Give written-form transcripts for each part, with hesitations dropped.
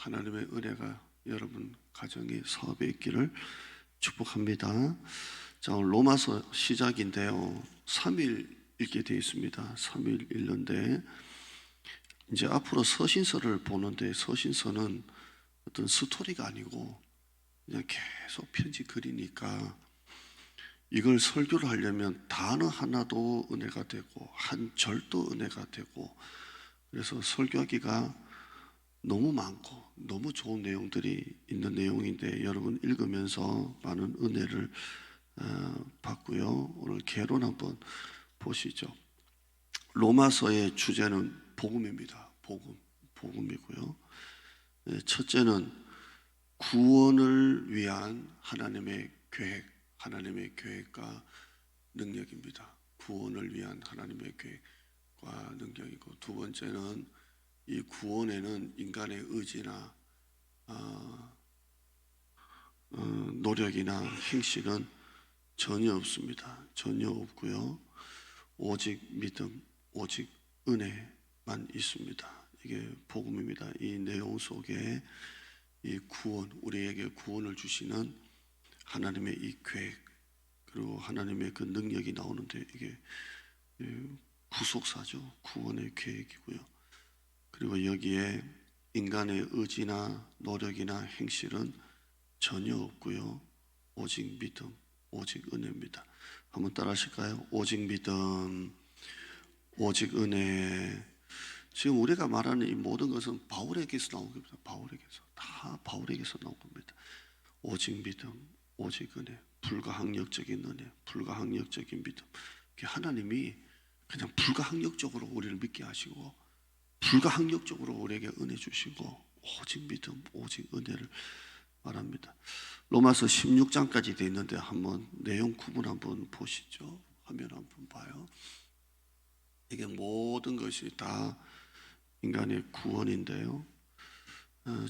하나님의 은혜가 여러분 가정의 사업에 있기를 축복합니다. 자, 오늘 로마서 시작인데요. 3일 읽게 되어 있습니다. 3일 읽는데 이제 앞으로 서신서를 보는데 서신서는 어떤 스토리가 아니고 그냥 계속 편지 글이니까 이걸 설교를 하려면 단어 하나도 은혜가 되고 한 절도 은혜가 되고 그래서 설교하기가 너무 많고 너무 좋은 내용들이 있는 내용인데 여러분 읽으면서 많은 은혜를 받고요. 오늘 개론 한번 보시죠. 로마서의 주제는 복음입니다. 복음이고요. 첫째는 구원을 위한 하나님의 계획과 능력입니다. 구원을 위한 하나님의 계획과 능력이고, 두 번째는 이 구원에는 인간의 의지나 노력이나 행실은 전혀 없습니다. 전혀 없고요. 오직 믿음, 오직 은혜만 있습니다. 이게 복음입니다. 이 내용 속에 이 구원, 우리에게 구원을 주시는 하나님의 이 계획, 그리고 하나님의 그 능력이 나오는데 이게 구속사죠. 구원의 계획이고요. 그리고 여기에 인간의 의지나 노력이나 행실은 전혀 없고요. 오직 믿음, 오직 은혜입니다. 한번 따라 하실까요? 오직 믿음, 오직 은혜. 지금 우리가 말하는 이 모든 것은 바울에게서 나온 겁니다. 다 바울에게서 나온 겁니다. 오직 믿음, 오직 은혜, 불가항력적인 은혜, 불가항력적인 믿음. 하나님이 그냥 불가항력적으로 우리를 믿게 하시고 불가항력적으로 우리에게 은혜 주시고 오직 믿음, 오직 은혜를 말합니다. 로마서 16장까지 되어 있는데 한번 내용 구분 한번 보시죠. 화면 한번 봐요. 이게 모든 것이 다 인간의 구원인데요.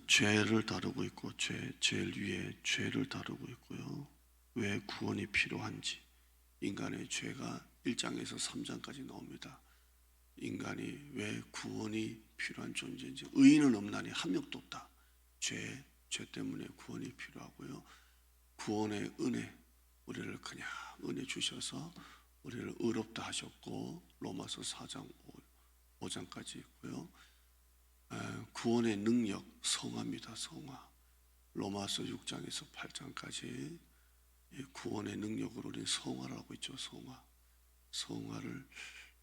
죄를 다루고 있고 제일 위에 죄를 다루고 있고요. 왜 구원이 필요한지 인간의 죄가 1장에서 3장까지 나옵니다. 인간이 왜 구원이 필요한 존재인지. 의인은 없나니 한 명도 없다. 죄 때문에 구원이 필요하고요. 구원의 은혜, 우리를 그냥 은혜 주셔서 우리를 의롭다 하셨고 로마서 4장 5장까지 있고요. 구원의 능력, 성화입니다. 성화. 로마서 6장에서 8장까지 구원의 능력으로 우리는 성화를 하고 있죠. 성화를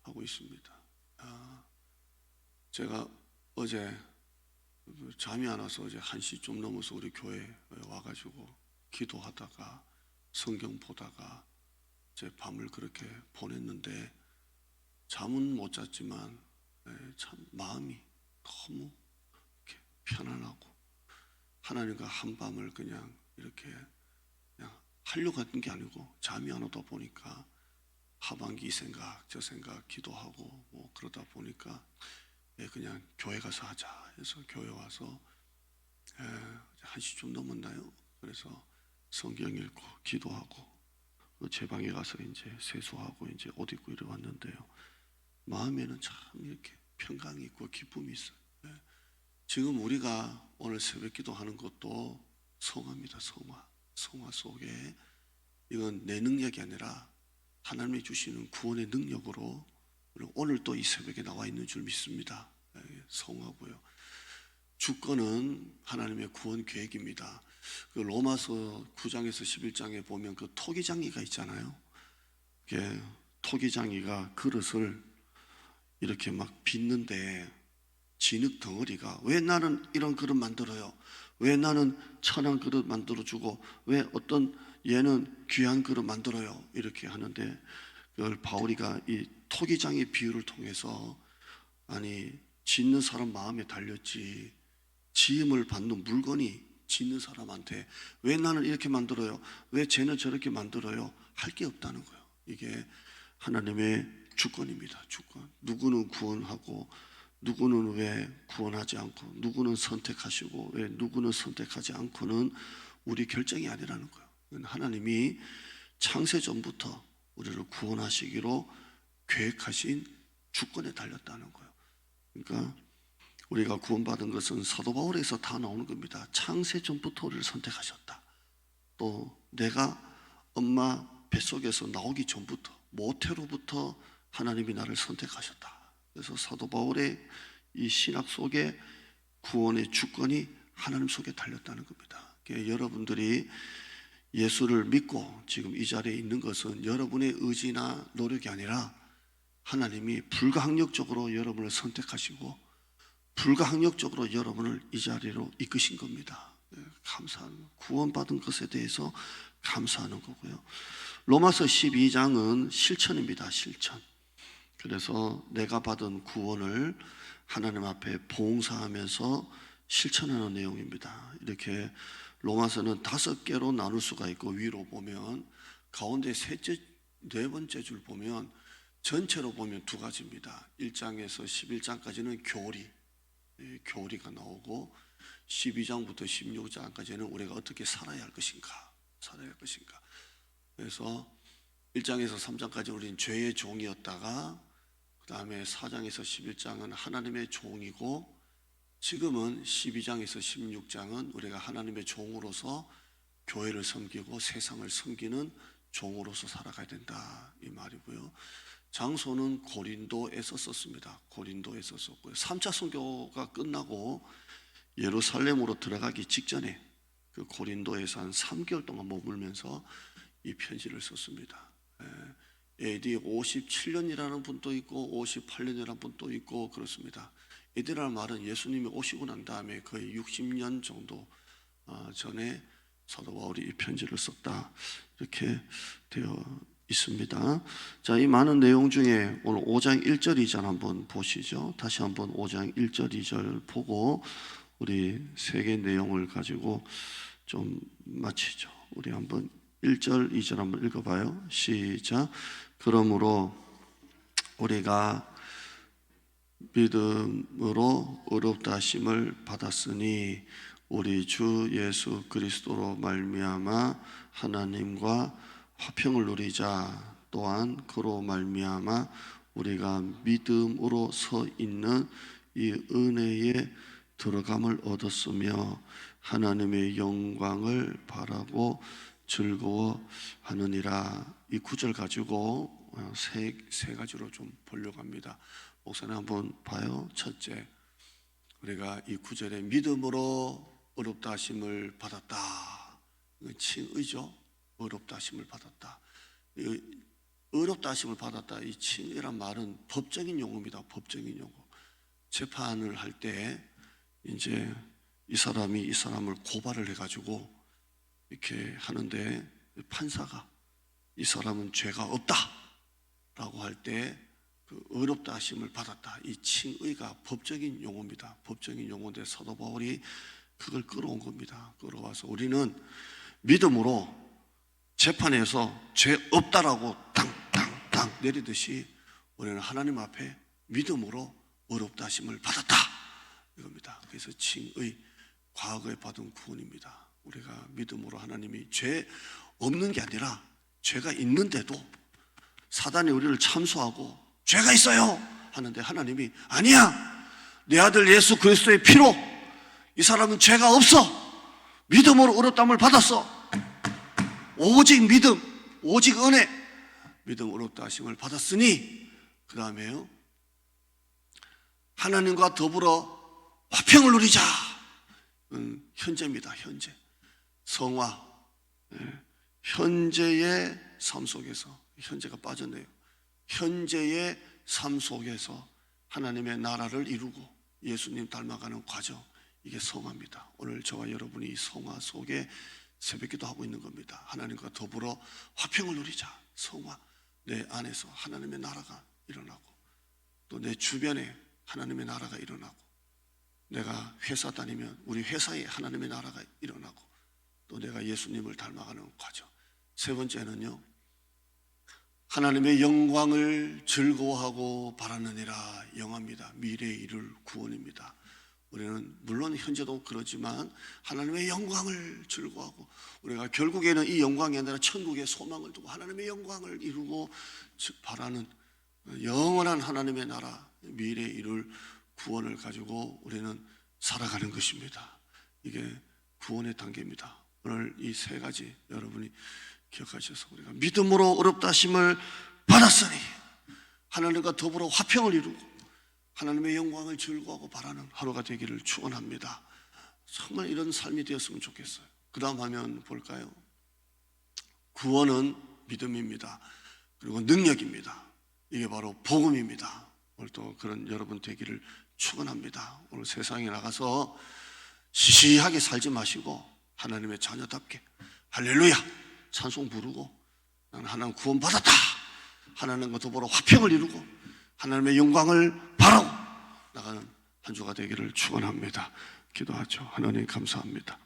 하고 있습니다. 제가 어제 잠이 안 와서 어제 1시 좀 넘어서 우리 교회에 와가지고 기도하다가 성경 보다가 제 밤을 그렇게 보냈는데 잠은 못 잤지만 참 마음이 너무 이렇게 편안하고 하나님과 한밤을 그냥 이렇게 그냥 하려고 했던 게 아니고 잠이 안 오다 보니까 하반기 이 생각 저 생각 기도하고 뭐 그러다 보니까 그냥 교회 가서 하자 해서 교회 와서 1시쯤 넘었나요? 그래서 성경 읽고 기도하고 제 방에 가서 이제 세수하고 이제 옷 입고 이래 왔는데요. 마음에는 참 이렇게 평강이 있고 기쁨이 있어요. 지금 우리가 오늘 새벽 기도하는 것도 성화입니다. 성화 속에 이건 내 능력이 아니라 하나님이 주시는 구원의 능력으로 오늘 또 이 새벽에 나와 있는 줄 믿습니다. 성화고요. 주권은 하나님의 구원 계획입니다. 그 로마서 9장에서 11장에 보면 그 토기장이가 있잖아요. 토기장이가 그릇을 이렇게 막 빚는데 진흙 덩어리가 왜 나는 이런 그릇 만들어요? 왜 나는 천한 그릇 만들어주고 왜 어떤 얘는 귀한 그릇 만들어요? 이렇게 하는데 그걸 바울이가 이 토기장의 비유를 통해서 아니 짓는 사람 마음에 달렸지 지음을 받는 물건이 짓는 사람한테 왜 나는 이렇게 만들어요? 왜 쟤는 저렇게 만들어요? 할 게 없다는 거예요. 이게 하나님의 주권입니다. 주권. 누구는 구원하고 누구는 왜 구원하지 않고 누구는 선택하시고 왜 누구는 선택하지 않고는 우리 결정이 아니라는 거예요. 하나님이 창세 전부터 우리를 구원하시기로 계획하신 주권에 달렸다는 거예요. 그러니까 우리가 구원받은 것은 사도 바울에서 다 나오는 겁니다. 창세 전부터 우리를 선택하셨다. 또 내가 엄마 뱃속에서 나오기 전부터, 모태로부터 하나님이 나를 선택하셨다. 그래서 사도 바울의 이 신학 속에 구원의 주권이 하나님 속에 달렸다는 겁니다. 여러분들이 예수를 믿고 지금 이 자리에 있는 것은 여러분의 의지나 노력이 아니라 하나님이 불가항력적으로 여러분을 선택하시고 불가항력적으로 여러분을 이 자리로 이끄신 겁니다. 감사하는, 구원받은 것에 대해서 감사하는 거고요. 로마서 12장은 실천입니다. 실천. 그래서 내가 받은 구원을 하나님 앞에 봉사하면서 실천하는 내용입니다. 이렇게 로마서는 5개로 나눌 수가 있고, 위로 보면 가운데 네 번째 줄 보면 전체로 보면 2가지입니다. 1장에서 11장까지는 교리가 나오고 12장부터 16장까지는 우리가 어떻게 살아야 할 것인가. 그래서 1장에서 3장까지 우리는 죄의 종이었다가 그 다음에 4장에서 11장은 하나님의 종이고, 지금은 12장에서 16장은 우리가 하나님의 종으로서 교회를 섬기고 세상을 섬기는 종으로서 살아가야 된다, 이 말이고요. 장소는 고린도에서 썼습니다. 고린도에서 썼고요. 3차 선교가 끝나고 예루살렘으로 들어가기 직전에 그 고린도에서 한 3개월 동안 머물면서 이 편지를 썼습니다. AD 57년이라는 분도 있고 58년이라는 분도 있고 그렇습니다. AD라는 말은 예수님이 오시고 난 다음에 거의 60년 정도 전에 사도 바울이 이 편지를 썼다, 이렇게 되어 있습니다. 자, 이 많은 내용 중에 오늘 5장 1절 2절 한번 보시죠. 다시 한번 5장 1절 2절 보고 우리 3개 내용을 가지고 좀 마치죠. 우리 한번 1절 2절 한번 읽어봐요. 시작. 그러므로 우리가 믿음으로 의롭다 하심을 받았으니 우리 주 예수 그리스도로 말미암아 하나님과 화평을 누리자. 또한 그로 말미암아 우리가 믿음으로 서 있는 이 은혜에 들어감을 얻었으며 하나님의 영광을 바라고 즐거워하느니라. 이 구절 가지고 세 가지로 좀 보려고 합니다. 목사님 한번 봐요. 첫째, 우리가 이 구절에 믿음으로 의롭다 하심을 받았다. 이건 칭의죠. 의롭다 하심을 받았다. 의롭다 하심을 받았다. 이 칭의란 말은 법적인 용어입니다. 법적인 용어. 재판을 할 때 이제 이 사람이 이 사람을 고발을 해가지고 이렇게 하는데 판사가 이 사람은 죄가 없다라고 할 때 그 의롭다 하심을 받았다. 이 칭의가 법적인 용어입니다. 법적인 용어인데 사도 바울이 그걸 끌어온 겁니다. 끌어와서 우리는 믿음으로 재판에서 죄 없다라고 땅땅땅 내리듯이 우리는 하나님 앞에 믿음으로 의롭다 하심을 받았다, 이겁니다. 그래서 칭의, 과거에 받은 구원입니다. 우리가 믿음으로 하나님이 죄 없는 게 아니라 죄가 있는데도 사단이 우리를 참소하고 죄가 있어요 하는데 하나님이 아니야, 내 아들 예수 그리스도의 피로 이 사람은 죄가 없어, 믿음으로 의롭다함을 받았어. 오직 믿음, 오직 은혜, 믿음 의롭다 하심을 받았으니 그 다음에요, 하나님과 더불어 화평을 누리자. 현재입니다. 현재 성화, 현재의 삶 속에서, 현재가 빠졌네요. 현재의 삶 속에서 하나님의 나라를 이루고 예수님 닮아가는 과정, 이게 성화입니다. 오늘 저와 여러분이 이 성화 속에 새벽기도 하고 있는 겁니다. 하나님과 더불어 화평을 누리자. 성화, 내 안에서 하나님의 나라가 일어나고 또 내 주변에 하나님의 나라가 일어나고, 내가 회사 다니면 우리 회사에 하나님의 나라가 일어나고, 또 내가 예수님을 닮아가는 과정. 세 번째는요, 하나님의 영광을 즐거워하고 바라느니라. 영화입니다. 미래에 이룰 구원입니다. 우리는 물론 현재도 그렇지만 하나님의 영광을 즐거워하고, 우리가 결국에는 이 영광이 아니라 천국의 소망을 두고 하나님의 영광을 이루고 바라는 영원한 하나님의 나라, 미래에 이룰 구원을 가지고 우리는 살아가는 것입니다. 이게 구원의 단계입니다. 오늘 이 세 가지 여러분이 기억하셔서 우리가 믿음으로 어렵다 하심을 받았으니 하나님과 더불어 화평을 이루고 하나님의 영광을 즐거워하고 바라는 하루가 되기를 축원합니다. 정말 이런 삶이 되었으면 좋겠어요. 그 다음 화면 볼까요? 구원은 믿음입니다. 그리고 능력입니다. 이게 바로 복음입니다. 오늘 또 그런 여러분 되기를 축원합니다. 오늘 세상에 나가서 시시하게 살지 마시고 하나님의 자녀답게 할렐루야 찬송 부르고 나는 하나님 구원 받았다, 하나님과 더불어 화평을 이루고 하나님의 영광을 바라고 나가는 한 주가 되기를 축원합니다. 기도하죠. 하나님 감사합니다.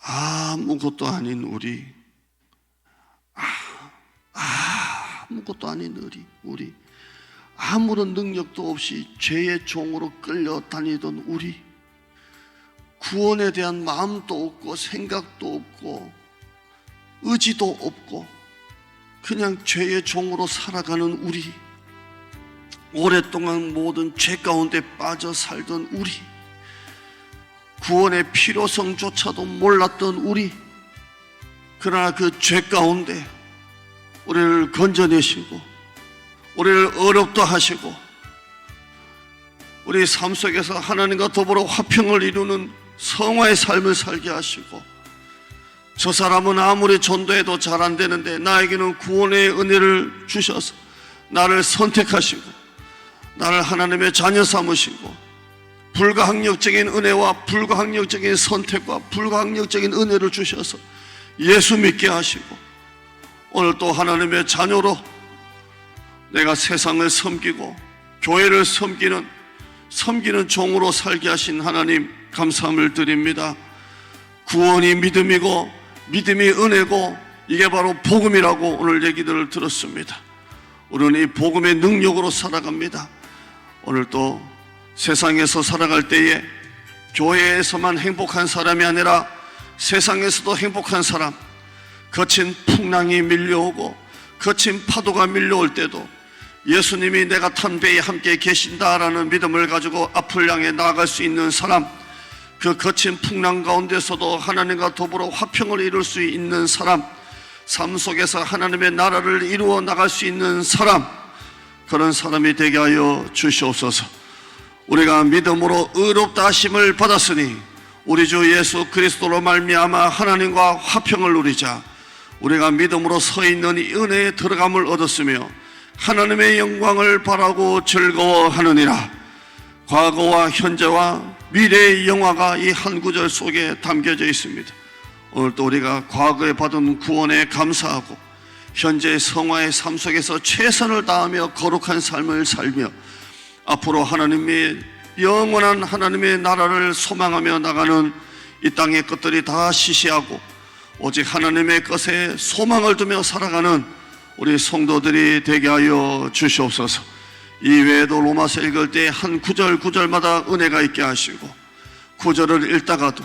아무것도 아닌 우리, 아무것도 아닌 우리, 아무런 능력도 없이 죄의 종으로 끌려다니던 우리, 구원에 대한 마음도 없고 생각도 없고 의지도 없고 그냥 죄의 종으로 살아가는 우리, 오랫동안 모든 죄 가운데 빠져 살던 우리, 구원의 필요성조차도 몰랐던 우리, 그러나 그 죄 가운데 우리를 건져내시고 우리를 어렵다 하시고 우리 삶 속에서 하나님과 더불어 화평을 이루는 성화의 삶을 살게 하시고, 저 사람은 아무리 전도해도 잘 안 되는데 나에게는 구원의 은혜를 주셔서 나를 선택하시고 나를 하나님의 자녀 삼으시고 불가항력적인 은혜와 불가항력적인 선택과 불가항력적인 은혜를 주셔서 예수 믿게 하시고 오늘 또 하나님의 자녀로 내가 세상을 섬기고 교회를 섬기는 종으로 살게 하신 하나님 감사함을 드립니다. 구원이 믿음이고 믿음이 은혜고 이게 바로 복음이라고 오늘 얘기들을 들었습니다. 우리는 이 복음의 능력으로 살아갑니다. 오늘 또 세상에서 살아갈 때에 교회에서만 행복한 사람이 아니라 세상에서도 행복한 사람, 거친 풍랑이 밀려오고 거친 파도가 밀려올 때도 예수님이 내가 탄 배에 함께 계신다라는 믿음을 가지고 앞을 향해 나아갈 수 있는 사람, 그 거친 풍랑 가운데서도 하나님과 더불어 화평을 이룰 수 있는 사람, 삶 속에서 하나님의 나라를 이루어 나갈 수 있는 사람, 그런 사람이 되게 하여 주시옵소서. 우리가 믿음으로 의롭다 하심을 받았으니 우리 주 예수 그리스도로 말미암아 하나님과 화평을 누리자. 우리가 믿음으로 서 있는 이 은혜에 들어감을 얻었으며 하나님의 영광을 바라고 즐거워하느니라. 과거와 현재와 미래의 영화가 이 한 구절 속에 담겨져 있습니다. 오늘 또 우리가 과거에 받은 구원에 감사하고 현재의 성화의 삶 속에서 최선을 다하며 거룩한 삶을 살며 앞으로 하나님의 영원한 하나님의 나라를 소망하며 나가는 이 땅의 것들이 다 시시하고 오직 하나님의 것에 소망을 두며 살아가는 우리 성도들이 되게 하여 주시옵소서. 이 외에도 로마서 읽을 때 한 구절마다 은혜가 있게 하시고 구절을 읽다가도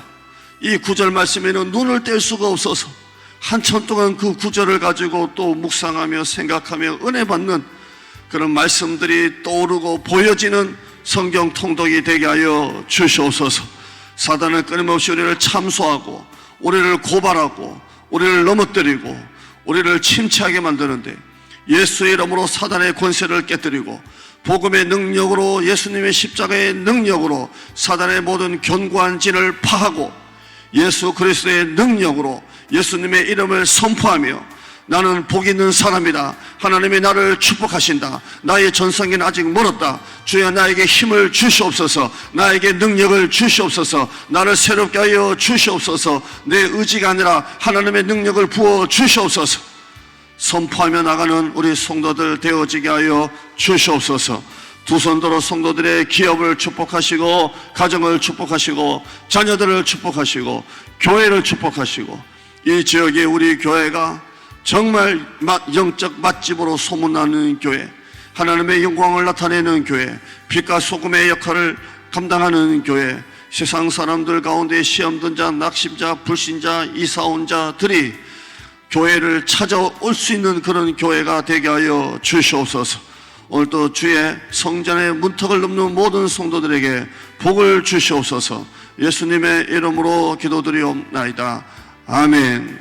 이 구절 말씀에는 눈을 뗄 수가 없어서 한참 동안 그 구절을 가지고 또 묵상하며 생각하며 은혜 받는 그런 말씀들이 떠오르고 보여지는 성경 통독이 되게 하여 주시옵소서. 사단은 끊임없이 우리를 참소하고 우리를 고발하고 우리를 넘어뜨리고 우리를 침체하게 만드는데 예수의 이름으로 사단의 권세를 깨뜨리고 복음의 능력으로 예수님의 십자가의 능력으로 사단의 모든 견고한 진을 파하고 예수 그리스도의 능력으로 예수님의 이름을 선포하며 나는 복 있는 사람이다. 하나님이 나를 축복하신다. 나의 전성기는 아직 멀었다. 주여 나에게 힘을 주시옵소서. 나에게 능력을 주시옵소서. 나를 새롭게 하여 주시옵소서. 내 의지가 아니라 하나님의 능력을 부어 주시옵소서. 선포하며 나가는 우리 성도들 되어지게 하여 주시옵소서. 두 손들어 성도들의 기업을 축복하시고 가정을 축복하시고 자녀들을 축복하시고 교회를 축복하시고 이 지역에 우리 교회가 정말 영적 맛집으로 소문나는 교회, 하나님의 영광을 나타내는 교회, 빛과 소금의 역할을 감당하는 교회, 세상 사람들 가운데 시험든 자, 낙심자, 불신자, 이사온 자들이 교회를 찾아올 수 있는 그런 교회가 되게 하여 주시옵소서. 오늘도 주의 성전의 문턱을 넘는 모든 성도들에게 복을 주시옵소서. 예수님의 이름으로 기도드리옵나이다. 아멘.